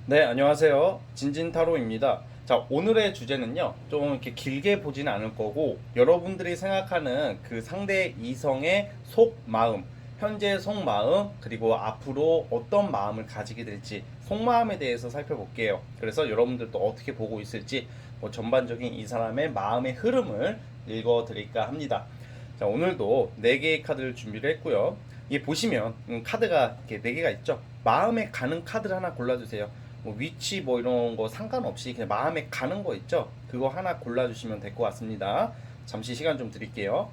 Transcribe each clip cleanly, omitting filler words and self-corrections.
네, 안녕하세요. 진진타로입니다. 자, 오늘의 주제는요, 좀 이렇게 길게 보지는 않을 거고, 여러분들이 생각하는 그 상대 이성의 속마음, 현재 속마음, 그리고 앞으로 어떤 마음을 가지게 될지, 속마음에 대해서 살펴볼게요. 그래서 여러분들도 어떻게 보고 있을지, 뭐 전반적인 이 사람의 마음의 흐름을 읽어 드릴까 합니다. 자, 오늘도 4개의 카드를 준비를 했고요. 이게 보시면 카드가 이렇게 4개가 있죠. 마음에 가는 카드를 하나 골라주세요. 뭐 위치 뭐 이런 거 상관없이 그냥 마음에 가는 거 있죠? 그거 하나 골라주시면 될 것 같습니다. 잠시 시간 좀 드릴게요.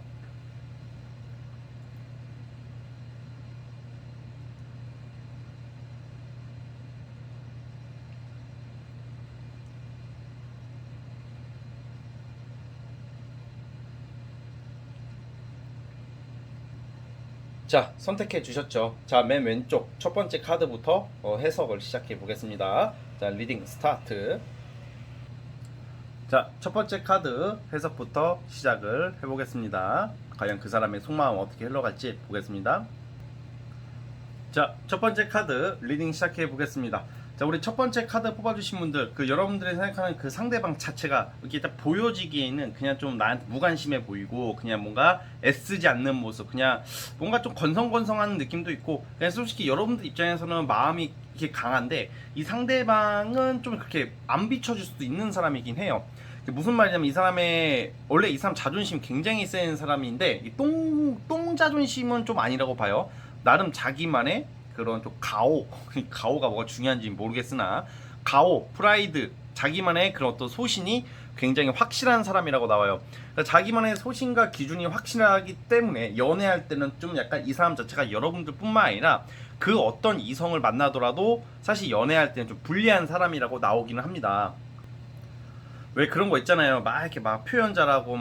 자, 선택해 주셨죠? 자, 맨 왼쪽 첫 번째 카드부터 해석을 시작해 보겠습니다. 자, 리딩 스타트. 자, 첫 번째 카드 해석부터 시작을 해보겠습니다. 과연 그 사람의 속마음 어떻게 흘러갈지 보겠습니다. 자, 첫 번째 카드 리딩 시작해 보겠습니다. 자, 우리 첫 번째 카드 뽑아주신 분들, 그 여러분들이 생각하는 그 상대방 자체가 이렇게 딱 보여지기에는 그냥 좀 나한테 무관심해 보이고, 그냥 뭔가 애쓰지 않는 모습, 그냥 뭔가 좀 건성건성한 느낌도 있고, 그냥 솔직히 여러분들 입장에서는 마음이 이렇게 강한데, 이 상대방은 좀 그렇게 안 비춰줄 수도 있는 사람이긴 해요. 무슨 말이냐면 이 사람의 원래 이 사람 자존심 굉장히 센 사람인데 이 똥 자존심은 좀 아니라고 봐요. 나름 자기만의 그런 좀 가오가 뭐가 중요한지 모르겠으나 가오, 프라이드, 자기만의 그런 어떤 소신이 굉장히 확실한 사람이라고 나와요. 그러니까 자기만의 소신과 기준이 확실하기 때문에 연애할 때는 좀 약간 이 사람 자체가 여러분들뿐만 아니라 그 어떤 이성을 만나더라도 사실 연애할 때는 좀 불리한 사람이라고 나오기는 합니다. 왜 그런 거 있잖아요. 막 이렇게 막 표현 잘하고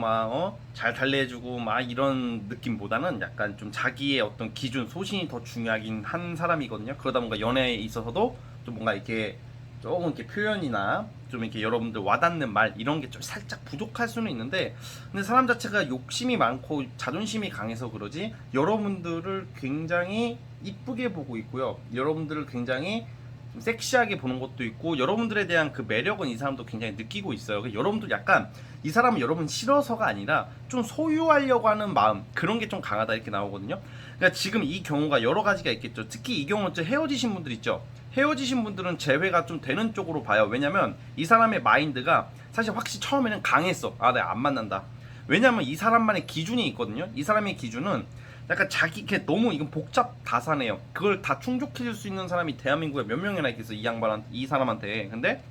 잘 달래주고 막 이런 느낌보다는 약간 좀 자기의 어떤 기준, 소신이 더 중요하긴 한 사람이거든요. 그러다 보니까 연애에 있어서도 좀 뭔가 이렇게 조금 이렇게 표현이나 좀 이렇게 여러분들 와닿는 말 이런 게 좀 살짝 부족할 수는 있는데, 근데 사람 자체가 욕심이 많고 자존심이 강해서 그러지 여러분들을 굉장히 이쁘게 보고 있고요. 여러분들을 굉장히 좀 섹시하게 보는 것도 있고, 여러분들에 대한 그 매력은 이 사람도 굉장히 느끼고 있어요. 여러분들 약간 이 사람은 여러분 싫어서가 아니라 좀 소유하려고 하는 마음, 그런 게 좀 강하다 이렇게 나오거든요. 그러니까 지금 이 경우가 여러 가지가 있겠죠. 특히 이 경우는 헤어지신 분들 있죠. 헤어지신 분들은 재회가 좀 되는 쪽으로 봐요. 왜냐면 이 사람의 마인드가 사실 확실히 처음에는 강했어. 아, 내가 안 만난다. 왜냐면 이 사람만의 기준이 있거든요. 이 사람의 기준은 약간 자기 너무 이건 복잡 다산해요. 그걸 다 충족해줄 수 있는 사람이 대한민국에 몇 명이나 있겠어, 이 사람한테. 근데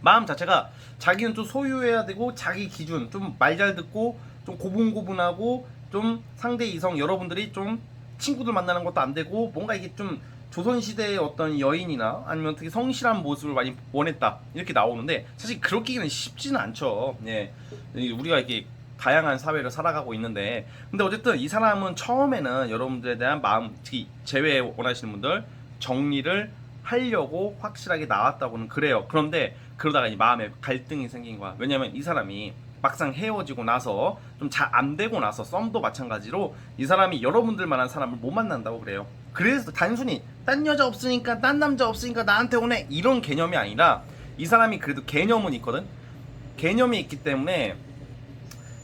마음 자체가 자기는 좀 소유해야 되고, 자기 기준 좀 말 잘 듣고 좀 고분고분하고, 좀 상대 이성 여러분들이 좀 친구들 만나는 것도 안 되고, 뭔가 이게 좀 조선시대의 어떤 여인이나 아니면 되게 성실한 모습을 많이 원했다 이렇게 나오는데, 사실 그렇기는 쉽지는 않죠. 예, 우리가 이렇게 다양한 사회를 살아가고 있는데, 근데 어쨌든 이 사람은 처음에는 여러분들에 대한 마음, 특히 재회 원하시는 분들 정리를 하려고 확실하게 나왔다고는 그래요. 그런데 그러다가 이 마음에 갈등이 생긴 거야. 왜냐면 이 사람이 막상 헤어지고 나서 좀 잘 안 되고 나서, 썸도 마찬가지로 이 사람이 여러분들만한 사람을 못 만난다고 그래요. 그래서 단순히 딴 여자 없으니까, 딴 남자 없으니까 나한테 오네, 이런 개념이 아니라 이 사람이 그래도 개념은 있거든. 개념이 있기 때문에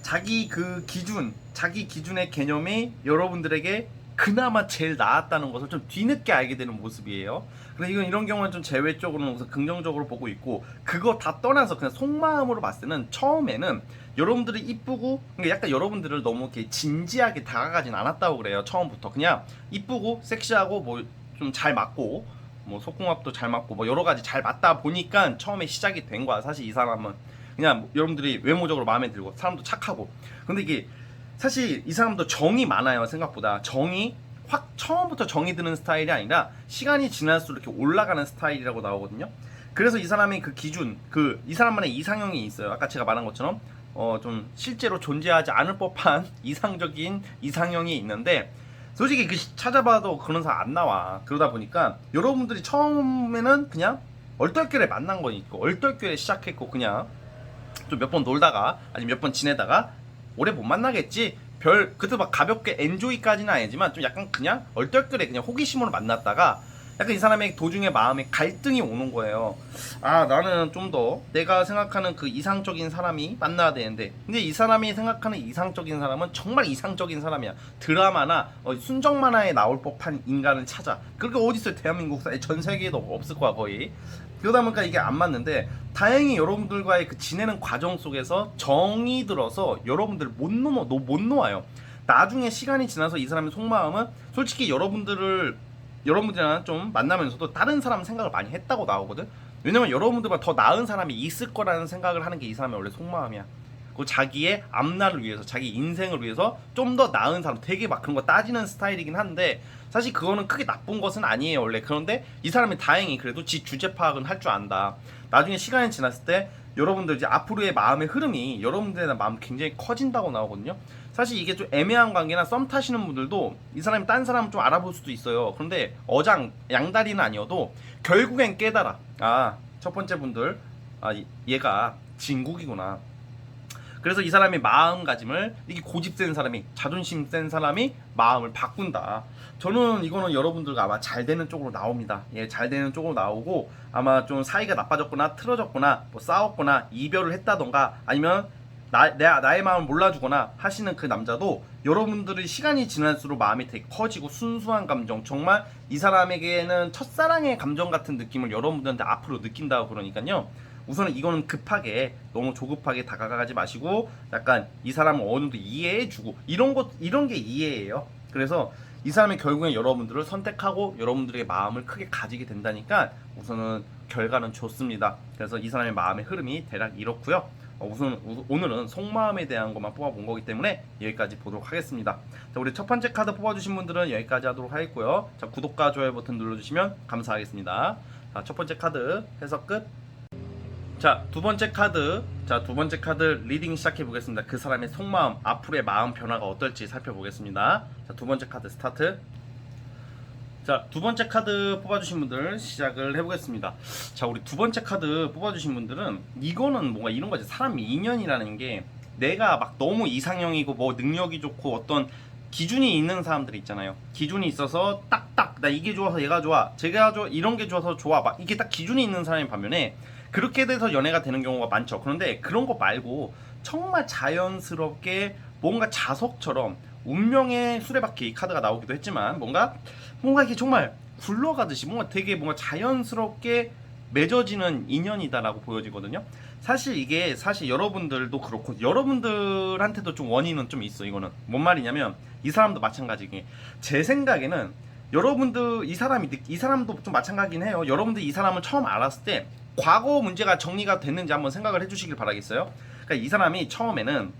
자기 그 기준, 자기 기준의 개념이 여러분들에게 그나마 제일 나았다는 것을 좀 뒤늦게 알게 되는 모습이에요. 그래서 이런 경우는 좀 재회 쪽으로는 우선 긍정적으로 보고 있고, 그거 다 떠나서 그냥 속마음으로 봤을 때는 처음에는 여러분들이 이쁘고, 그러니까 약간 여러분들을 너무 이렇게 진지하게 다가가진 않았다고 그래요. 처음부터 그냥 이쁘고 섹시하고 뭐 좀 잘 맞고, 뭐 속궁합도 잘 맞고 뭐 여러 가지 잘 맞다 보니까 처음에 시작이 된 거야. 사실 이 사람은 그냥 여러분들이 외모적으로 마음에 들고, 사람도 착하고. 근데 이게 사실 이 사람도 정이 많아요. 생각보다 정이 확 처음부터 정이 드는 스타일이 아니라 시간이 지날수록 이렇게 올라가는 스타일이라고 나오거든요. 그래서 이 사람의 그 기준, 그 이 사람만의 이상형이 있어요. 아까 제가 말한 것처럼 좀 실제로 존재하지 않을 법한 이상적인 이상형이 있는데, 솔직히 찾아봐도 그런 사람 안 나와. 그러다 보니까 여러분들이 처음에는 그냥 얼떨결에 만난 거니까, 얼떨결에 시작했고, 그냥 좀 몇 번 놀다가 아니면 몇 번 지내다가 오래 못 만나겠지, 그때 막 가볍게 엔조이까지는 아니지만 좀 약간 그냥 얼떨결에 그냥 호기심으로 만났다가 약간 이 사람의 도중에 마음에 갈등이 오는 거예요. 아, 나는 좀 더 내가 생각하는 그 이상적인 사람이 만나야 되는데, 근데 이 사람이 생각하는 이상적인 사람은 정말 이상적인 사람이야. 드라마나 순정 만화에 나올 법한 인간을 찾아. 그렇게 어디 있어요? 대한민국 전 세계에도 없을 거야 거의. 그러다 보니까 이게 안 맞는데, 다행히 여러분들과의 그 지내는 과정 속에서 정이 들어서 여러분들 못 놓아요. 나중에 시간이 지나서 이 사람의 속마음은 솔직히 여러분들이랑 좀 만나면서도 다른 사람 생각을 많이 했다고 나오거든. 왜냐면 여러분들보다 더 나은 사람이 있을 거라는 생각을 하는 게 이 사람의 원래 속마음이야. 그 자기의 앞날을 위해서, 자기 인생을 위해서 좀 더 나은 사람, 되게 막 그런 거 따지는 스타일이긴 한데, 사실 그거는 크게 나쁜 것은 아니에요 원래. 그런데 이 사람이 다행히 그래도 지 주제 파악은 할 줄 안다. 나중에 시간이 지났을 때 여러분들 이제 앞으로의 마음의 흐름이 여러분들의 마음 굉장히 커진다고 나오거든요. 사실 이게 좀 애매한 관계나 썸 타시는 분들도 이 사람이 딴 사람을 좀 알아볼 수도 있어요. 그런데 양다리는 아니어도 결국엔 깨달아. 아, 첫 번째 분들, 아, 얘가 진국이구나. 그래서 이 사람의 마음가짐을, 이게 고집 센 사람이, 자존심 센 사람이 마음을 바꾼다. 저는 이거는 여러분들과 아마 잘 되는 쪽으로 나옵니다. 예, 잘 되는 쪽으로 나오고, 아마 좀 사이가 나빠졌거나 틀어졌거나 뭐 싸웠거나 이별을 했다던가, 아니면 나의 마음을 몰라주거나 하시는 그 남자도 여러분들의 시간이 지날수록 마음이 되게 커지고 순수한 감정, 정말 이 사람에게는 첫사랑의 감정 같은 느낌을 여러분들한테 앞으로 느낀다고. 그러니까요, 우선은 이거는 급하게, 너무 조급하게 다가가지 마시고, 약간 이 사람을 어느 정도 이해해주고, 이런 게 이해예요. 그래서 이 사람이 결국엔 여러분들을 선택하고 여러분들에게 마음을 크게 가지게 된다니까 우선은 결과는 좋습니다. 그래서 이 사람의 마음의 흐름이 대략 이렇고요. 우선 오늘은 속마음에 대한 것만 뽑아본 거기 때문에 여기까지 보도록 하겠습니다. 자, 우리 첫 번째 카드 뽑아주신 분들은 여기까지 하도록 하겠고요. 자, 구독과 좋아요 버튼 눌러주시면 감사하겠습니다. 자, 첫 번째 카드 해석 끝. 자, 두 번째 카드 리딩 시작해 보겠습니다. 그 사람의 속마음, 앞으로의 마음 변화가 어떨지 살펴보겠습니다. 자, 두 번째 카드 스타트. 자, 두 번째 카드 뽑아주신 분들 시작을 해보겠습니다. 자, 우리 두 번째 카드 뽑아주신 분들은 이거는 뭔가 이런 거지. 사람 인연이라는 게 내가 막 너무 이상형이고 뭐 능력이 좋고 어떤 기준이 있는 사람들이 있잖아요. 기준이 있어서 딱딱 나 이게 좋아서 얘가 좋아, 제가 좋아, 이런 게 좋아서 좋아, 막 이게 딱 기준이 있는 사람이 반면에 그렇게 돼서 연애가 되는 경우가 많죠. 그런데 그런 거 말고 정말 자연스럽게 뭔가 자석처럼 운명의 수레바퀴 카드가 나오기도 했지만 뭔가 이게 정말 굴러가듯이 뭔가 되게 뭔가 자연스럽게 맺어지는 인연이다라고 보여지거든요. 사실 여러분들도 그렇고 여러분들한테도 좀 원인은 좀 있어. 이거는 뭔 말이냐면 이 사람도 마찬가지게, 제 생각에는 이 사람도 좀 마찬가지긴 해요. 여러분들 이 사람을 처음 알았을 때 과거 문제가 정리가 됐는지 한번 생각을 해주시길 바라겠어요. 그러니까 이 사람이 처음에는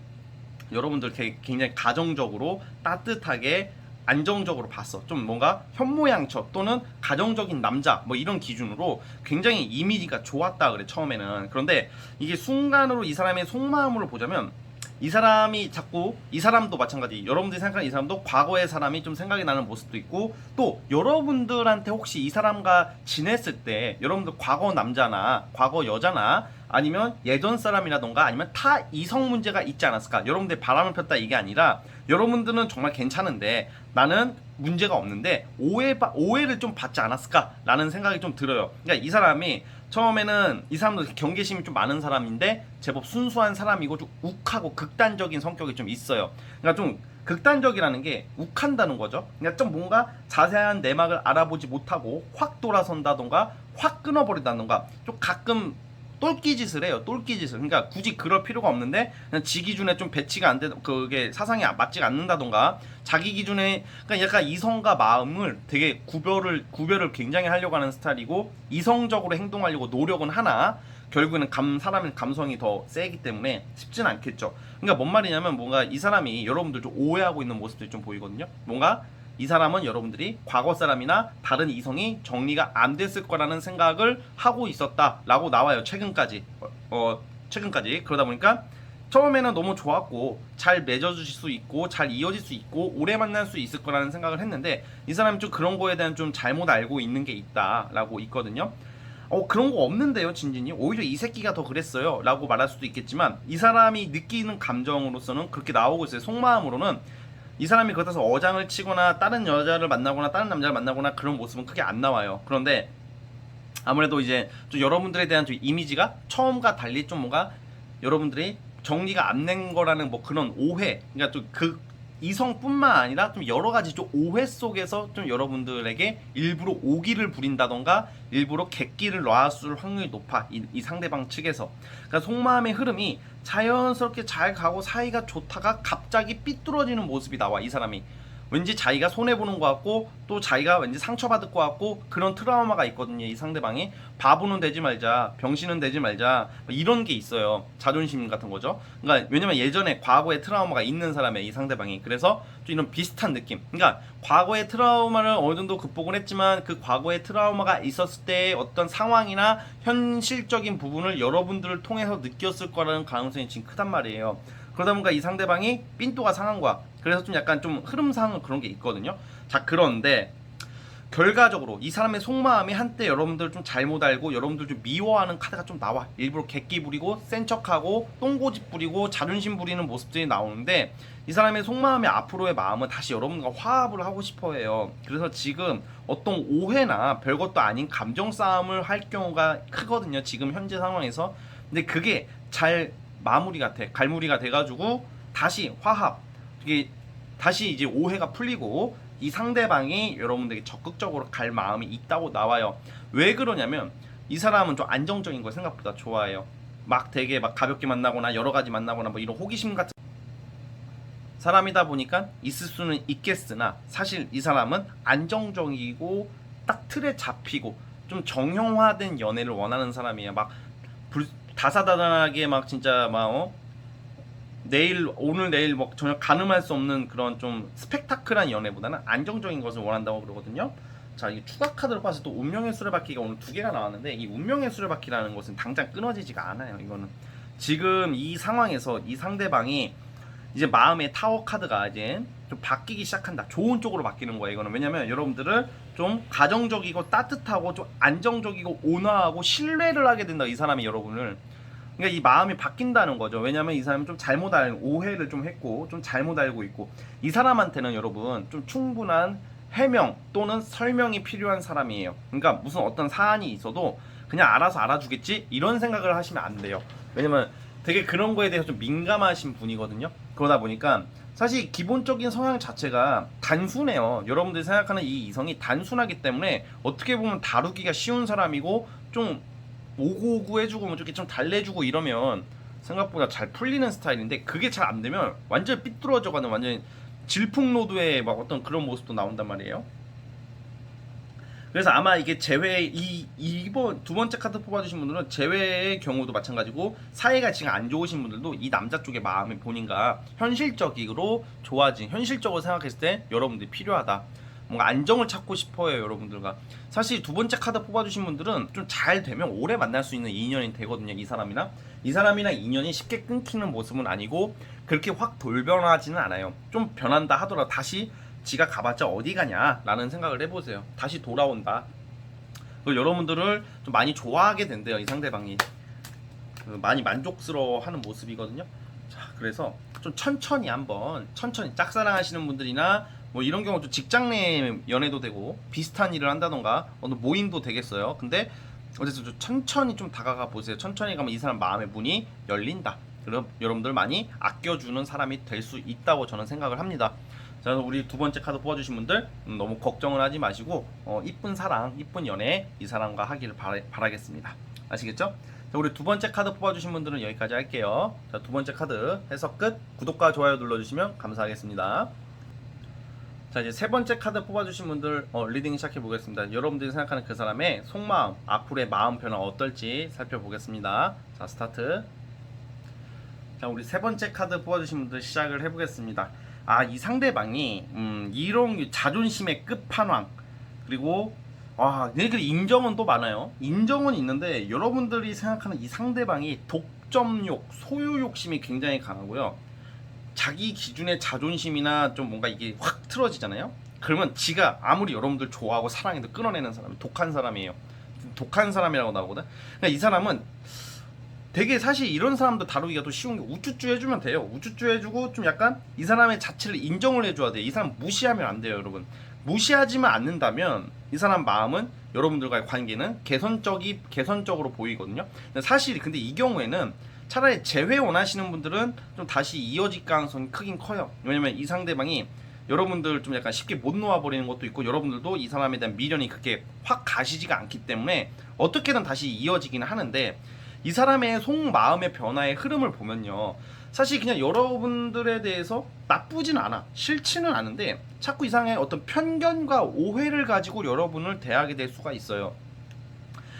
여러분들 굉장히 가정적으로 따뜻하게 안정적으로 봤어. 좀 뭔가 현모양처 또는 가정적인 남자 뭐 이런 기준으로 굉장히 이미지가 좋았다 그래 처음에는. 그런데 이게 순간으로 이 사람의 속마음으로 보자면 이 사람도 마찬가지, 여러분들이 생각하는 이 사람도 과거의 사람이 좀 생각이 나는 모습도 있고, 또 여러분들한테 혹시 이 사람과 지냈을 때 여러분들 과거 남자나 과거 여자나 아니면 예전 사람이라던가 아니면 타 이성 문제가 있지 않았을까, 여러분들 바람을 폈다 이게 아니라 여러분들은 정말 괜찮은데 나는 문제가 없는데 오해를 좀 받지 않았을까 라는 생각이 좀 들어요. 그러니까 이 사람이 처음에는, 이 사람도 경계심이 좀 많은 사람인데 제법 순수한 사람이고 좀 욱하고 극단적인 성격이 좀 있어요. 그러니까 좀 극단적이라는 게 욱한다는 거죠. 그러니까 좀 뭔가 자세한 내막을 알아보지 못하고 확 돌아선다던가 확 끊어버린다던가, 좀 가끔 똘끼짓을 해요. 똘끼짓을. 그러니까 굳이 그럴 필요가 없는데 그냥 지 기준에 좀 배치가 안 돼, 그게 사상이 맞지가 않는다던가, 자기 기준에, 그러니까 약간 이성과 마음을 되게 구별을 굉장히 하려고 하는 스타일이고, 이성적으로 행동하려고 노력은 하나 결국에는 사람의 감성이 더 세기 때문에 쉽진 않겠죠. 그러니까 뭔 말이냐면 뭔가 이 사람이 여러분들 좀 오해하고 있는 모습들이 좀 보이거든요. 뭔가 이 사람은 여러분들이 과거 사람이나 다른 이성이 정리가 안 됐을 거라는 생각을 하고 있었다라고 나와요. 최근까지. 그러다 보니까 처음에는 너무 좋았고 잘 맺어주실 수 있고 잘 이어질 수 있고 오래 만날 수 있을 거라는 생각을 했는데, 이 사람이 좀 그런 거에 대한 좀 잘못 알고 있는 게 있다라고 있거든요. 그런 거 없는데요, 진진이. 오히려 이 새끼가 더 그랬어요 라고 말할 수도 있겠지만, 이 사람이 느끼는 감정으로서는 그렇게 나오고 있어요. 속마음으로는 이 사람이 그렇다고 어장을 치거나 다른 여자를 만나거나 다른 남자를 만나거나 그런 모습은 크게 안 나와요. 그런데 아무래도 이제 좀 여러분들에 대한 좀 이미지가 처음과 달리 좀 뭔가 여러분들이 정리가 안 된 거라는 뭐 그런 오해, 그러니까 좀 그 이성뿐만 아니라 좀 여러 가지 좀 오해 속에서 좀 여러분들에게 일부러 오기를 부린다던가 일부러 객기를 놔줄 확률이 높아, 이 상대방 측에서. 그러니까 속마음의 흐름이 자연스럽게 잘 가고 사이가 좋다가 갑자기 삐뚤어지는 모습이 나와. 이 사람이 왠지 자기가 손해보는 것 같고 또 자기가 왠지 상처받을 것 같고 그런 트라우마가 있거든요. 이 상대방이 바보는 되지 말자, 병신은 되지 말자, 뭐 이런 게 있어요. 자존심 같은 거죠. 그러니까 왜냐면 예전에 과거의 트라우마가 있는 사람이에요, 이 상대방이. 그래서 좀 이런 비슷한 느낌, 그러니까 과거의 트라우마를 어느 정도 극복을 했지만 그 과거의 트라우마가 있었을 때의 어떤 상황이나 현실적인 부분을 여러분들을 통해서 느꼈을 거라는 가능성이 지금 크단 말이에요. 그러다 보니까 이 상대방이 삔또가 상한 거야. 그래서 좀 약간 좀 흐름상 그런 게 있거든요. 자, 그런데 결과적으로 이 사람의 속마음이 한때 여러분들 좀 잘못 알고 여러분들 좀 미워하는 카드가 좀 나와. 일부러 객기 부리고 센 척하고 똥고집 부리고 자존심 부리는 모습들이 나오는데 이 사람의 속마음의 앞으로의 마음은 다시 여러분과 화합을 하고 싶어 해요. 그래서 지금 어떤 오해나 별것도 아닌 감정 싸움을 할 경우가 크거든요, 지금 현재 상황에서. 근데 그게 잘 마무리가 돼, 갈무리가 돼가지고 다시 화합, 이게 다시 이제 오해가 풀리고 이 상대방이 여러분들에게 적극적으로 갈 마음이 있다고 나와요. 왜 그러냐면 이 사람은 좀 안정적인 걸 생각보다 좋아해요. 막 되게 막 가볍게 만나거나 여러 가지 만나거나 뭐 이런 호기심 같은 사람이다 보니까 있을 수는 있겠으나 사실 이 사람은 안정적이고 딱 틀에 잡히고 좀 정형화된 연애를 원하는 사람이에요. 막 다사다난하게 막 진짜 막 내일 오늘 내일 뭐 전혀 가늠할 수 없는 그런 좀 스펙타클한 연애보다는 안정적인 것을 원한다고 그러거든요. 자, 이 추가 카드로 봐서 또 운명의 수레바퀴가 오늘 2개가 나왔는데 이 운명의 수레바퀴라는 것은 당장 끊어지지가 않아요. 이거는 지금 이 상황에서 이 상대방이 이제 마음의 타워 카드가 이제 좀 바뀌기 시작한다. 좋은 쪽으로 바뀌는 거예요. 이거는 왜냐면 여러분들을 좀 가정적이고 따뜻하고 좀 안정적이고 온화하고 신뢰를 하게 된다. 이 사람이 여러분을. 그러니까 이 마음이 바뀐다는 거죠. 왜냐면 이 사람은 좀 잘못 알고 오해를 좀 했고 좀 잘못 알고 있고 이 사람한테는 여러분 좀 충분한 해명 또는 설명이 필요한 사람이에요. 그러니까 무슨 어떤 사안이 있어도 그냥 알아서 알아주겠지 이런 생각을 하시면 안 돼요. 왜냐면 되게 그런 거에 대해서 좀 민감하신 분이거든요. 그러다 보니까 사실 기본적인 성향 자체가 단순해요. 여러분들이 생각하는 이 이성이 단순하기 때문에 어떻게 보면 다루기가 쉬운 사람이고 좀 오구오구 해주고 뭐 이렇게 좀 달래주고 이러면 생각보다 잘 풀리는 스타일인데 그게 잘 안 되면 완전 삐뚤어져가는 완전 질풍노도의 막 어떤 그런 모습도 나온단 말이에요. 그래서 아마 이게 재회 이번 두 번째 카드 뽑아주신 분들은 재회의 경우도 마찬가지고 사이가 지금 안 좋으신 분들도 이 남자 쪽의 마음이 본인과 현실적으로 좋아진 현실적으로 생각했을 때 여러분들이 필요하다. 뭔가 안정을 찾고 싶어요, 여러분들과. 사실 두 번째 카드 뽑아주신 분들은 좀 잘 되면 오래 만날 수 있는 인연이 되거든요. 이 사람이랑 인연이 쉽게 끊기는 모습은 아니고 그렇게 확 돌변하지는 않아요. 좀 변한다 하더라도 다시 지가 가봤자 어디 가냐 라는 생각을 해보세요. 다시 돌아온다. 그리고 여러분들을 좀 많이 좋아하게 된대요, 이 상대방이. 많이 만족스러워하는 모습이거든요. 자, 그래서 좀 천천히 짝사랑하시는 분들이나 뭐 이런 경우 좀 직장 내 연애도 되고 비슷한 일을 한다던가 어느 모임도 되겠어요. 근데 어쨌든 좀 천천히 좀 다가가 보세요. 천천히 가면 이 사람 마음의 문이 열린다. 그럼 여러분들 많이 아껴주는 사람이 될 수 있다고 저는 생각을 합니다. 자, 우리 두 번째 카드 뽑아주신 분들 너무 걱정을 하지 마시고 이쁜 사랑, 이쁜 연애 이 사람과 하기를 바라겠습니다. 아시겠죠? 자, 우리 두 번째 카드 뽑아주신 분들은 여기까지 할게요. 자, 두 번째 카드 해석 끝. 구독과 좋아요 눌러주시면 감사하겠습니다. 자, 이제 세 번째 카드 뽑아주신 분들 리딩 시작해 보겠습니다. 여러분들이 생각하는 그 사람의 속마음, 앞으로의 마음 변화 어떨지 살펴보겠습니다. 자, 스타트. 자, 우리 세 번째 카드 뽑아주신 분들 시작을 해보겠습니다. 아, 이 상대방이 이런 자존심의 끝판왕, 그리고 얘네들 인정은 또 많아요. 인정은 있는데 여러분들이 생각하는 이 상대방이 독점욕, 소유 욕심이 굉장히 강하고요. 자기 기준의 자존심이나 좀 뭔가 이게 확 틀어지잖아요. 그러면 지가 아무리 여러분들 좋아하고 사랑해도 끊어내는 사람이 독한 사람이에요. 독한 사람이라고 나오거든. 그러니까 이 사람은 되게 사실 이런 사람도 다루기가 또 쉬운 게 우쭈쭈 해주면 돼요. 우쭈쭈 해주고 좀 약간 이 사람의 자체를 인정을 해줘야 돼요. 이 사람 무시하면 안 돼요, 여러분. 무시하지만 않는다면 이 사람 마음은 여러분들과의 관계는 개선적으로 보이거든요. 근데 이 경우에는 차라리 재회 원하시는 분들은 좀 다시 이어질 가능성이 크긴 커요. 왜냐면 이 상대방이 여러분들 좀 약간 쉽게 못 놓아버리는 것도 있고, 여러분들도 이 사람에 대한 미련이 그렇게 확 가시지가 않기 때문에 어떻게든 다시 이어지기는 하는데, 이 사람의 속마음의 변화의 흐름을 보면요, 사실 그냥 여러분들에 대해서 나쁘진 않아, 싫지는 않은데 자꾸 이상의 어떤 편견과 오해를 가지고 여러분을 대하게 될 수가 있어요.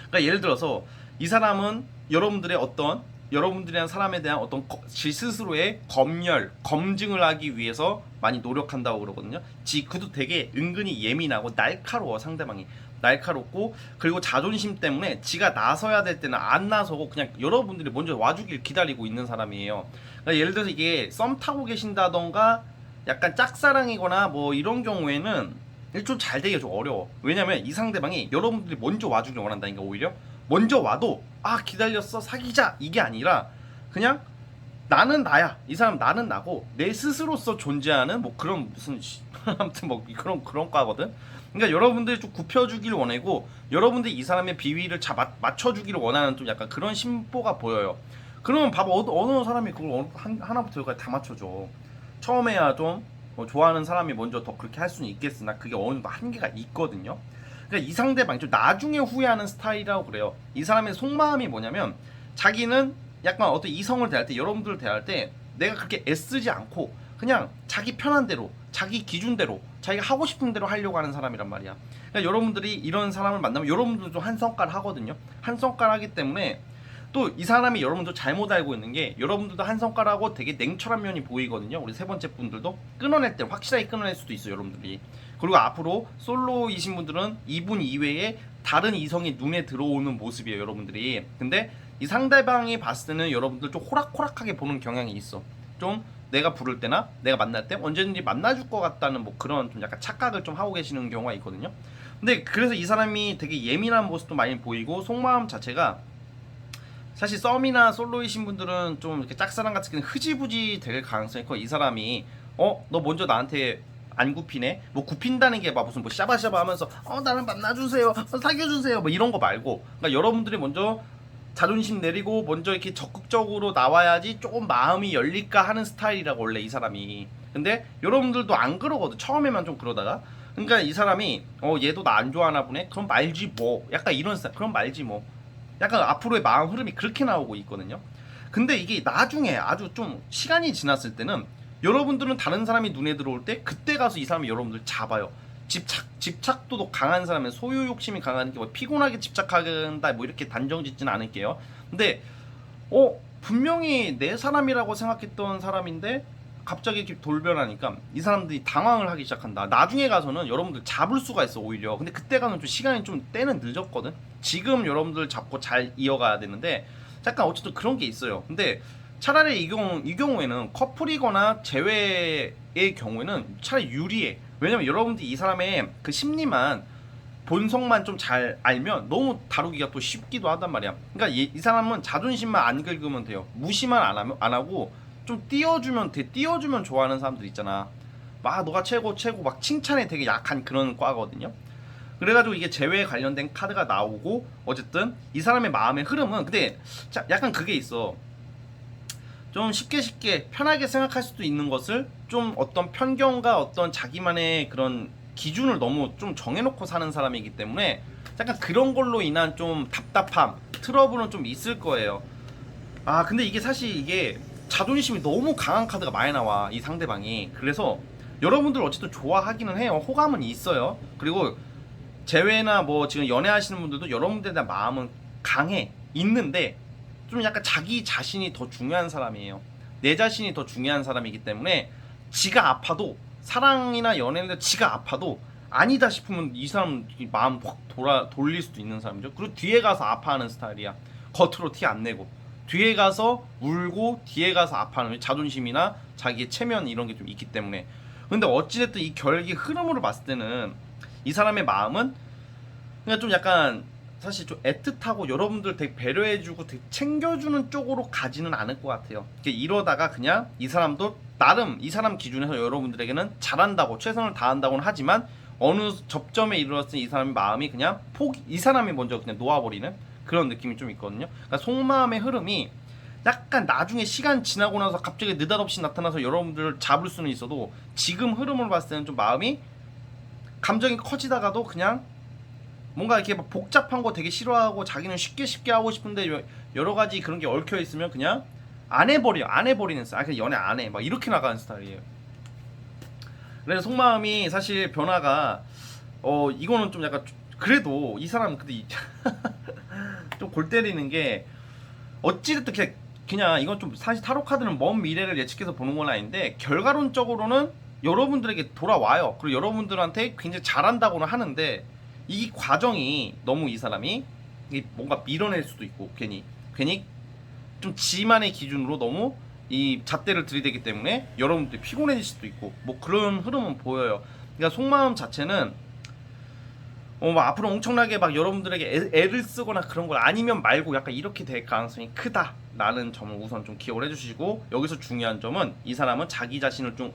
그러니까 예를 들어서 이 사람은 여러분들이라는 사람에 대한 어떤 지 스스로의 검증을 하기 위해서 많이 노력한다고 그러거든요. 그도 되게 은근히 예민하고 날카로워. 상대방이 날카롭고, 그리고 자존심 때문에 지가 나서야 될 때는 안 나서고 그냥 여러분들이 먼저 와주길 기다리고 있는 사람이에요. 그러니까 예를 들어서 이게 썸 타고 계신다던가 약간 짝사랑이거나 뭐 이런 경우에는 좀 잘 되기가 좀 어려워. 왜냐면 이 상대방이 여러분들이 먼저 와주길 원한다니까. 오히려 먼저 와도 기다렸어 사귀자 이게 아니라 그냥 나는 나야, 이 사람 나는 나고 내 스스로서 존재하는 뭐 그런 무슨 아무튼 뭐 그런 과거든. 그러니까 여러분들이 좀 굽혀주길 원하고, 여러분들이 이 사람의 비위를 맞춰주기를 원하는 좀 약간 그런 심보가 보여요. 그러면 봐봐, 어느 사람이 그걸 하나부터 열까지 다 맞춰줘. 처음에야 좀 좋아하는 사람이 먼저 더 그렇게 할 수는 있겠으나 그게 어느 정도 한계가 있거든요. 그러니까 이 상대방이 좀 나중에 후회하는 스타일이라고 그래요. 이 사람의 속마음이 뭐냐면, 자기는 약간 어떤 이성을 대할 때, 여러분들을 대할 때 내가 그렇게 애쓰지 않고 그냥 자기 편한 대로, 자기 기준대로, 자기가 하고 싶은 대로 하려고 하는 사람이란 말이야. 그러니까 여러분들이 이런 사람을 만나면 여러분들도 한 성깔 하거든요. 한 성깔 하기 때문에 또 이 사람이 여러분도 잘못 알고 있는 게, 여러분들도 한 성깔하고 되게 냉철한 면이 보이거든요. 우리 세 번째 분들도 끊어낼 때 확실하게 끊어낼 수도 있어요, 여러분들이. 그리고 앞으로 솔로이신 분들은 이분 이외에 다른 이성이 눈에 들어오는 모습이에요, 여러분들이. 근데 이 상대방이 봤을 때는 여러분들 좀 호락호락하게 보는 경향이 있어. 좀 내가 부를 때나 내가 만날 때 언제든지 만나줄 것 같다는 뭐 그런 좀 약간 착각을 좀 하고 계시는 경우가 있거든요. 근데 그래서 이 사람이 되게 예민한 모습도 많이 보이고, 속마음 자체가 사실 썸이나 솔로이신 분들은 좀 이렇게 짝사랑 같은 경우는 흐지부지 될 가능성이 커요. 이 사람이 너 먼저 나한테 안 굽히네? 뭐 굽힌다는 게 막 무슨 뭐 샤바샤바 하면서 나를 만나주세요, 사귀어주세요, 뭐 이런 거 말고, 그러니까 여러분들이 먼저 자존심 내리고 먼저 이렇게 적극적으로 나와야지 조금 마음이 열릴까 하는 스타일이라고, 원래 이 사람이. 근데 여러분들도 안 그러거든, 처음에만 좀 그러다가. 그러니까 이 사람이 얘도 나 안 좋아하나 보네? 그럼 말지 뭐, 약간 이런 스타일. 그럼 말지 뭐, 약간 앞으로의 마음 흐름이 그렇게 나오고 있거든요. 근데 이게 나중에 아주 좀 시간이 지났을 때는 여러분들은 다른 사람이 눈에 들어올 때 그때 가서 이 사람이 여러분들 잡아요. 집착도도 강한 사람은, 소유 욕심이 강한 게 뭐 피곤하게 집착한다 뭐 이렇게 단정 짓지는 않을게요. 근데 분명히 내 사람이라고 생각했던 사람인데 갑자기 이렇게 돌변하니까 이 사람들이 당황을 하기 시작한다. 나중에 가서는 여러분들 잡을 수가 있어, 오히려. 근데 그때 가는 좀 시간이 좀 때는 늦었거든. 지금 여러분들 잡고 잘 이어가야 되는데 잠깐 어쨌든 그런 게 있어요. 근데 차라리 이 경우에는 커플이거나 재회의 경우에는 차라리 유리해. 왜냐면 여러분들이 이 사람의 그 심리만, 본성만 좀 잘 알면 너무 다루기가 또 쉽기도 하단 말이야. 그러니까 이 사람은 자존심만 안 긁으면 돼요. 무시만 안 하고 좀 띄워주면 좋아하는 사람들 있잖아. 막 너가 최고 막 칭찬에 되게 약한 그런 과거든요. 그래가지고 이게 재회에 관련된 카드가 나오고, 어쨌든 이 사람의 마음의 흐름은, 근데 약간 그게 있어. 좀 쉽게 편하게 생각할 수도 있는 것을 좀 어떤 편견과 어떤 자기만의 그런 기준을 너무 좀 정해놓고 사는 사람이기 때문에 약간 그런 걸로 인한 좀 답답함, 트러블은 좀 있을 거예요. 근데 이게 사실 이게 자존심이 너무 강한 카드가 많이 나와, 이 상대방이. 그래서 여러분들 어쨌든 좋아하기는 해요. 호감은 있어요. 그리고 재회나 뭐 지금 연애하시는 분들도 여러분들에 대한 마음은 강해, 있는데 좀 약간 자기 자신이 더 중요한 사람이에요. 내 자신이 더 중요한 사람이기 때문에 지가 아파도, 사랑이나 연애인데 지가 아파도 아니다 싶으면 이 사람 마음 확 돌릴 수도 있는 사람이죠. 그리고 뒤에 가서 아파하는 스타일이야. 겉으로 티 안 내고 뒤에 가서 울고 뒤에 가서 아파하는, 자존심이나 자기의 체면 이런 게 좀 있기 때문에. 근데 어찌됐든 이 결기 흐름으로 봤을 때는 이 사람의 마음은 그냥 좀 약간 사실 좀 애틋하고 여러분들 되게 배려해주고 되게 챙겨주는 쪽으로 가지는 않을 것 같아요. 이러다가 그냥 이 사람도 나름 이 사람 기준에서 여러분들에게는 잘한다고 최선을 다한다고는 하지만 어느 접점에 이르렀을 이 사람의 마음이 그냥 이 사람이 먼저 그냥 놓아버리는 그런 느낌이 좀 있거든요. 그러니까 속마음의 흐름이 약간 나중에 시간 지나고 나서 갑자기 느닷없이 나타나서 여러분들을 잡을 수는 있어도 지금 흐름을 봤을 때는 좀 마음이 감정이 커지다가도 그냥 뭔가 이렇게 막 복잡한 거 되게 싫어하고 자기는 쉽게 하고 싶은데 여러 가지 그런 게 얽혀 있으면 그냥 안 해버리는 스타일. 그냥 연애 안 해. 막 이렇게 나가는 스타일이에요. 그래서 속마음이 사실 변화가 이거는 좀 약간 그래도 이 사람 근데 좀 골 때리는 게 어찌됐든 그냥 이건 좀 사실 타로 카드는 먼 미래를 예측해서 보는 건 아닌데 결과론적으로는 여러분들에게 돌아와요. 그리고 여러분들한테 굉장히 잘한다고는 하는데 이 과정이 너무 이 사람이 뭔가 밀어낼 수도 있고 괜히 좀 지만의 기준으로 너무 이 잣대를 들이대기 때문에 여러분들이 피곤해질 수도 있고 뭐 그런 흐름은 보여요. 그러니까 속마음 자체는 막 앞으로 엄청나게 막 여러분들에게 애를 쓰거나 그런 걸 아니면 말고 약간 이렇게 될 가능성이 크다라는 점을 우선 좀 기억을 해주시고 여기서 중요한 점은 이 사람은 자기 자신을 좀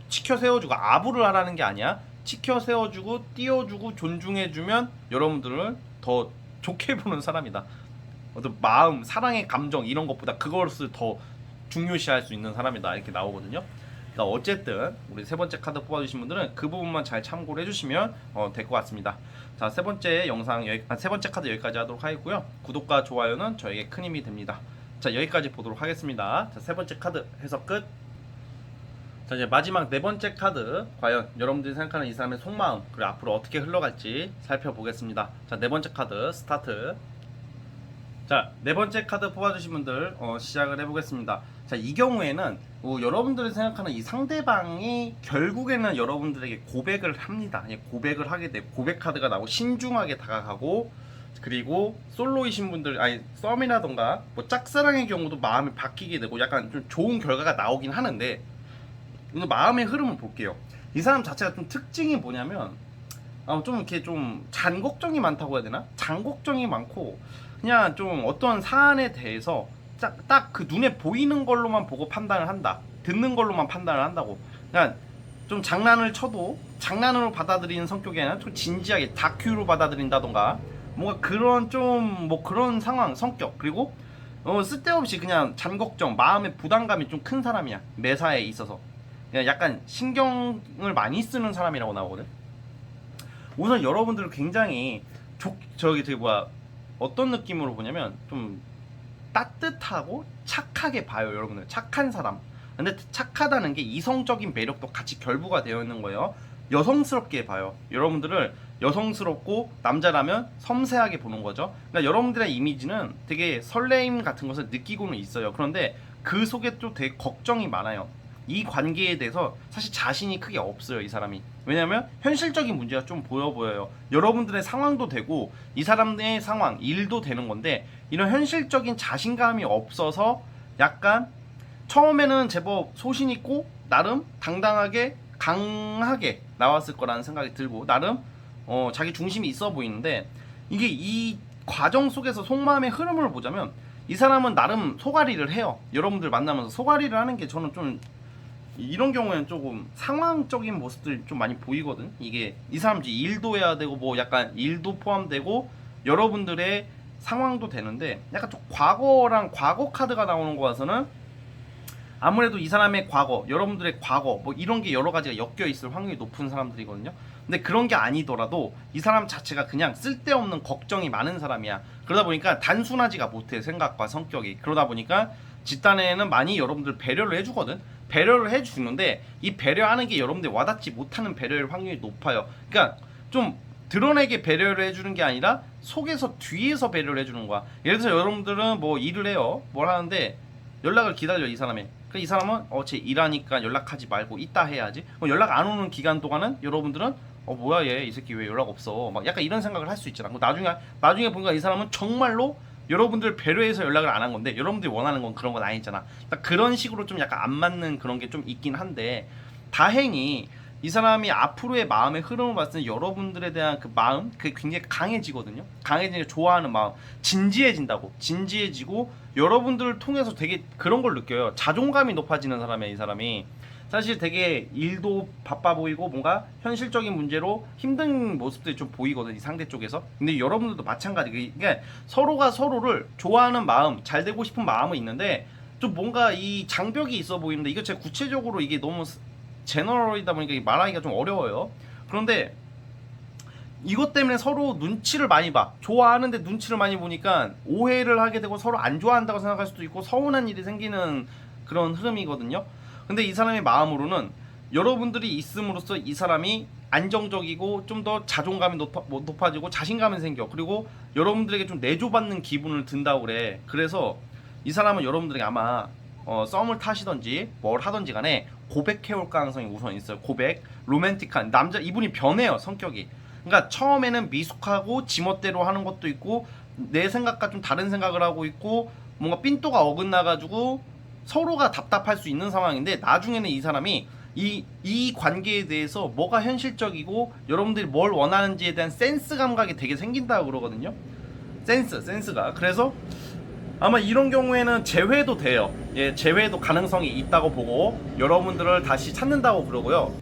치켜 세워주고 아부를 하라는 게 아니야. 치켜 세워주고 띄워주고 존중해주면 여러분들을 더 좋게 보는 사람이다. 어떤 마음, 사랑의 감정 이런 것보다 그것을 더 중요시할 수 있는 사람이다 이렇게 나오거든요. 그러니까 어쨌든 우리 세 번째 카드 뽑아주신 분들은 그 부분만 잘 참고를 해주시면 될 것 같습니다. 자, 세 번째 영상 세 번째 카드 여기까지 하도록 하겠고요. 구독과 좋아요는 저에게 큰 힘이 됩니다. 자, 여기까지 보도록 하겠습니다. 자, 세 번째 카드 해석 끝. 자, 이제 마지막 네 번째 카드 과연 여러분들이 생각하는 이 사람의 속마음 그리고 앞으로 어떻게 흘러갈지 살펴보겠습니다. 자, 네 번째 카드 스타트. 자, 네 번째 카드 뽑아주신 분들 시작을 해보겠습니다. 자, 이 경우에는 여러분들이 생각하는 이 상대방이 결국에는 여러분들에게 고백을 합니다. 고백을 하게 되고 고백 카드가 나오고 신중하게 다가가고 그리고 솔로이신 분들 아니 썸이라던가 뭐 짝사랑의 경우도 마음이 바뀌게 되고 약간 좀 좋은 결과가 나오긴 하는데 마음의 흐름을 볼게요. 이 사람 자체가 좀 특징이 뭐냐면 좀 이렇게 좀 잔걱정이 많다고 해야 되나? 잔걱정이 많고 그냥 좀 어떤 사안에 대해서 딱 그 눈에 보이는 걸로만 보고 판단을 한다. 듣는 걸로만 판단을 한다고. 그냥 좀 장난을 쳐도 장난으로 받아들이는 성격이 아니라 좀 진지하게 다큐로 받아들인다던가 뭔가 그런 좀 뭐 그런 상황 성격 그리고 쓸데없이 그냥 잔걱정 마음의 부담감이 좀 큰 사람이야. 매사에 있어서 그냥 약간 신경을 많이 쓰는 사람이라고 나오거든. 우선 여러분들은 굉장히 어떤 느낌으로 보냐면 좀 따뜻하고 착하게 봐요. 여러분들 착한 사람. 근데 착하다는 게 이성적인 매력도 같이 결부가 되어 있는 거예요. 여성스럽게 봐요. 여러분들을 여성스럽고 남자라면 섬세하게 보는 거죠. 그러니까 여러분들의 이미지는 되게 설레임 같은 것을 느끼고는 있어요. 그런데 그 속에 또 되게 걱정이 많아요. 이 관계에 대해서 사실 자신이 크게 없어요. 이 사람이. 왜냐면 현실적인 문제가 좀 보여요. 여러분들의 상황도 되고 이 사람의 상황, 일도 되는 건데 이런 현실적인 자신감이 없어서 약간 처음에는 제법 소신 있고 나름 당당하게 강하게 나왔을 거라는 생각이 들고 나름 자기 중심이 있어 보이는데 이게 이 과정 속에서 속마음의 흐름을 보자면 이 사람은 나름 소가리를 해요. 여러분들 만나면서 소가리를 하는 게 저는 좀 이런 경우에는 조금 상황적인 모습들이 좀 많이 보이거든. 이게 이 사람 일도 해야 되고 뭐 약간 일도 포함되고 여러분들의 상황도 되는데 약간 좀 과거랑 과거 카드가 나오는 거 같아서는 아무래도 이 사람의 과거, 여러분들의 과거 뭐 이런 게 여러 가지가 엮여 있을 확률이 높은 사람들이거든요. 근데 그런 게 아니더라도 이 사람 자체가 그냥 쓸데없는 걱정이 많은 사람이야. 그러다 보니까 단순하지가 못해 생각과 성격이. 그러다 보니까 집단에는 많이 여러분들 배려를 해주거든. 배려를 해주는데 이 배려하는 게 여러분들 와닿지 못하는 배려일 확률이 높아요. 그러니까 좀 드러내게 배려를 해주는 게 아니라 속에서 뒤에서 배려를 해주는 거야. 예를 들어서 여러분들은 뭐 일을 해요. 뭘 하는데 연락을 기다려 이 사람이. 이 사람은 쟤 일하니까 연락하지 말고 이따 해야지. 연락 안 오는 기간 동안은 여러분들은 뭐야 얘 이 새끼 왜 연락 없어 막 약간 이런 생각을 할 수 있잖아. 나중에 보니까 이 사람은 정말로 여러분들 배려해서 연락을 안 한 건데 여러분들이 원하는 건 그런 건 아니잖아. 그런 식으로 좀 약간 안 맞는 그런 게 좀 있긴 한데 다행히 이 사람이 앞으로의 마음의 흐름을 봤을 때 여러분들에 대한 그 마음, 그게 굉장히 강해지거든요. 강해지는 좋아하는 마음, 진지해진다고. 진지해지고 여러분들을 통해서 되게 그런 걸 느껴요. 자존감이 높아지는 사람이에요, 이 사람이. 사실 되게 일도 바빠 보이고 뭔가 현실적인 문제로 힘든 모습들이 좀 보이거든, 이 상대 쪽에서. 근데 여러분들도 마찬가지. 그러니까 서로가 서로를 좋아하는 마음, 잘 되고 싶은 마음은 있는데 좀 뭔가 이 장벽이 있어 보이는데, 이거 제가 구체적으로 이게 너무 제너럴이다 보니까 말하기가 좀 어려워요. 그런데 이것 때문에 서로 눈치를 많이 봐. 좋아하는데 눈치를 많이 보니까 오해를 하게 되고 서로 안 좋아한다고 생각할 수도 있고 서운한 일이 생기는 그런 흐름이거든요. 근데 이 사람의 마음으로는 여러분들이 있음으로써 이 사람이 안정적이고 좀 더 자존감이 높아지고 자신감이 생겨. 그리고 여러분들에게 좀 내조받는 기분을 든다고 그래. 그래서 이 사람은 여러분들에게 아마 썸을 타시던지 뭘 하던지 간에 고백해올 가능성이 우선 있어요. 고백, 로맨틱한 남자. 이분이 변해요, 성격이. 그러니까 처음에는 미숙하고 지멋대로 하는 것도 있고 내 생각과 좀 다른 생각을 하고 있고 뭔가 삔또가 어긋나가지고 서로가 답답할 수 있는 상황인데, 나중에는 이 사람이 이 관계에 대해서 뭐가 현실적이고 여러분들이 뭘 원하는지에 대한 센스 감각이 되게 생긴다고 그러거든요. 센스가. 그래서 아마 이런 경우에는 재회도 돼요. 예, 재회도 가능성이 있다고 보고 여러분들을 다시 찾는다고 그러고요.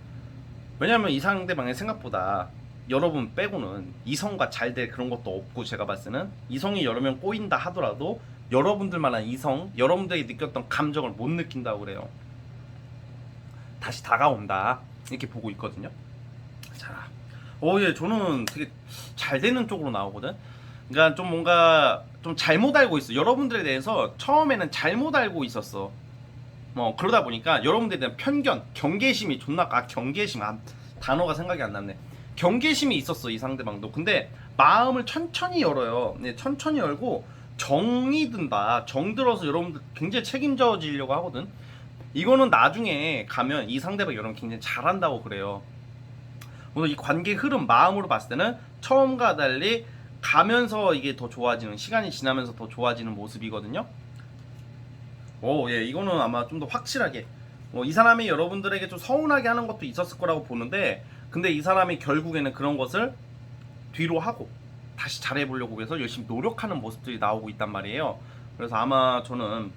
왜냐면 이 상대방의 생각보다 여러분 빼고는 이성과 잘 될 그런 것도 없고, 제가 봤을 때는 이성이 여러 명 꼬인다 하더라도 여러분들만한 이성, 여러분들이 느꼈던 감정을 못 느낀다고 그래요. 다시 다가온다 이렇게 보고 있거든요. 자, 예, 저는 되게 잘 되는 쪽으로 나오거든. 그러니까 좀 뭔가 좀 잘못 알고 있어. 여러분들에 대해서 처음에는 잘못 알고 있었어. 그러다 보니까 여러분들에 대한 편견, 경계심이 경계심, 단어가 생각이 안 났네. 경계심이 있었어, 이 상대방도. 근데 마음을 천천히 열어요. 네, 천천히 열고 정이 든다. 정 들어서 여러분들 굉장히 책임져지려고 하거든. 이거는 나중에 가면 이 상대방 여러분 굉장히 잘한다고 그래요. 오늘 이 관계 흐름 마음으로 봤을 때는 처음과 달리 가면서 이게 더 좋아지는, 시간이 지나면서 더 좋아지는 모습이거든요. 예, 이거는 아마 좀 더 확실하게 이 사람이 여러분들에게 좀 서운하게 하는 것도 있었을 거라고 보는데, 근데 이 사람이 결국에는 그런 것을 뒤로 하고 다시 잘해보려고 해서 열심히 노력하는 모습들이 나오고 있단 말이에요. 그래서 아마 저는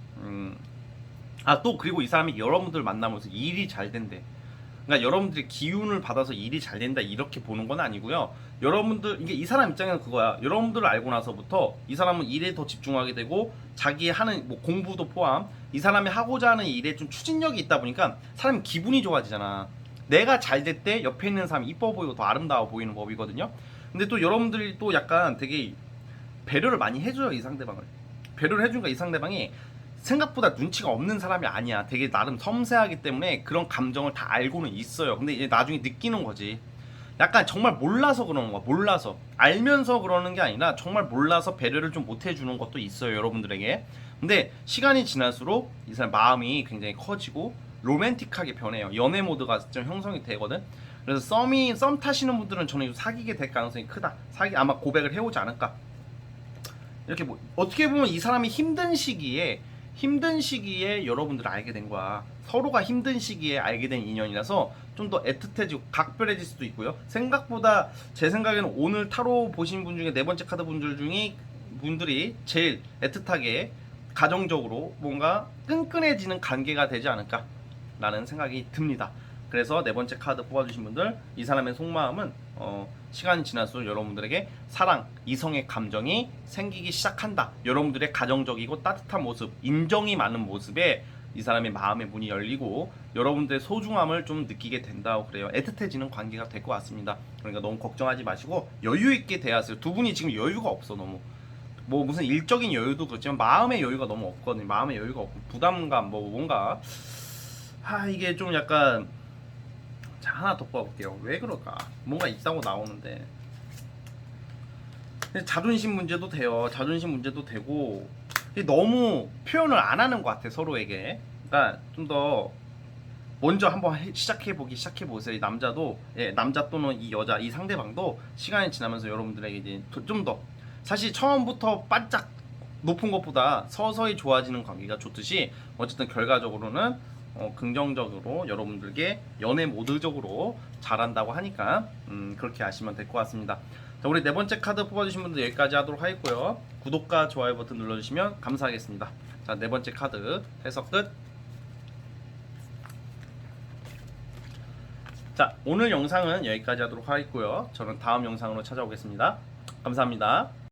또 그리고 이 사람이 여러분들 만나면서 일이 잘 된대. 그러니까 여러분들이 기운을 받아서 일이 잘 된다 이렇게 보는 건 아니고요. 여러분들, 이게 이 사람 입장에는 그거야. 여러분들을 알고 나서부터 이 사람은 일에 더 집중하게 되고 자기 하는 공부도 포함 이 사람이 하고자 하는 일에 좀 추진력이 있다 보니까 사람이 기분이 좋아지잖아. 내가 잘 될 때 옆에 있는 사람이 이뻐 보이고 더 아름다워 보이는 법이거든요. 근데 또 여러분들이 또 약간 되게 배려를 많이 해줘요, 이 상대방을. 배려를 해주니까 이 상대방이 생각보다 눈치가 없는 사람이 아니야. 되게 나름 섬세하기 때문에 그런 감정을 다 알고는 있어요. 근데 이제 나중에 느끼는 거지. 약간 정말 몰라서 그러는 거야. 몰라서. 알면서 그러는 게 아니라 정말 몰라서 배려를 좀 못 해주는 것도 있어요, 여러분들에게. 근데 시간이 지날수록 이 사람 마음이 굉장히 커지고 로맨틱하게 변해요. 연애 모드가 좀 형성이 되거든. 그래서 썸 타시는 분들은 저는 사귀게 될 가능성이 크다. 아마 고백을 해오지 않을까. 이렇게 어떻게 보면 이 사람이 힘든 시기에 여러분들을 알게 된 거야. 서로가 힘든 시기에 알게 된 인연이라서 좀 더 애틋해지고 각별해질 수도 있고요. 생각보다 제 생각에는 오늘 타로 보신 분 중에 네 번째 카드 분들이 제일 애틋하게 가정적으로 뭔가 끈끈해지는 관계가 되지 않을까 라는 생각이 듭니다. 그래서 네 번째 카드 뽑아주신 분들, 이 사람의 속마음은 시간이 지날수록 여러분들에게 사랑, 이성의 감정이 생기기 시작한다. 여러분들의 가정적이고 따뜻한 모습, 인정이 많은 모습에 이 사람의 마음의 문이 열리고 여러분들의 소중함을 좀 느끼게 된다고 그래요. 애틋해지는 관계가 될 것 같습니다. 그러니까 너무 걱정하지 마시고 여유 있게 대하세요. 두 분이 지금 여유가 없어. 너무 무슨 일적인 여유도 그렇지만 마음의 여유가 너무 없거든요. 마음의 여유가 없고 부담감, 뭔가 이게 좀 약간. 자, 하나 더 뽑아볼게요. 왜 그럴까? 뭔가 있다고 나오는데 자존심 문제도 돼요. 자존심 문제도 되고 너무 표현을 안 하는 것 같아, 서로에게. 그러니까 좀 더 먼저 한번 시작해보세요. 이 남자도, 남자 또는 이 여자, 이 상대방도 시간이 지나면서 여러분들에게 이제 좀 더, 사실 처음부터 반짝 높은 것보다 서서히 좋아지는 관계가 좋듯이 어쨌든 결과적으로는 긍정적으로 여러분들께 연애 모드적으로 잘한다고 하니까 그렇게 아시면 될 것 같습니다. 자, 우리 네 번째 카드 뽑아주신 분들 여기까지 하도록 하겠고요. 구독과 좋아요 버튼 눌러주시면 감사하겠습니다. 자, 네 번째 카드 해석 끝. 자, 오늘 영상은 여기까지 하도록 하겠고요. 저는 다음 영상으로 찾아오겠습니다. 감사합니다.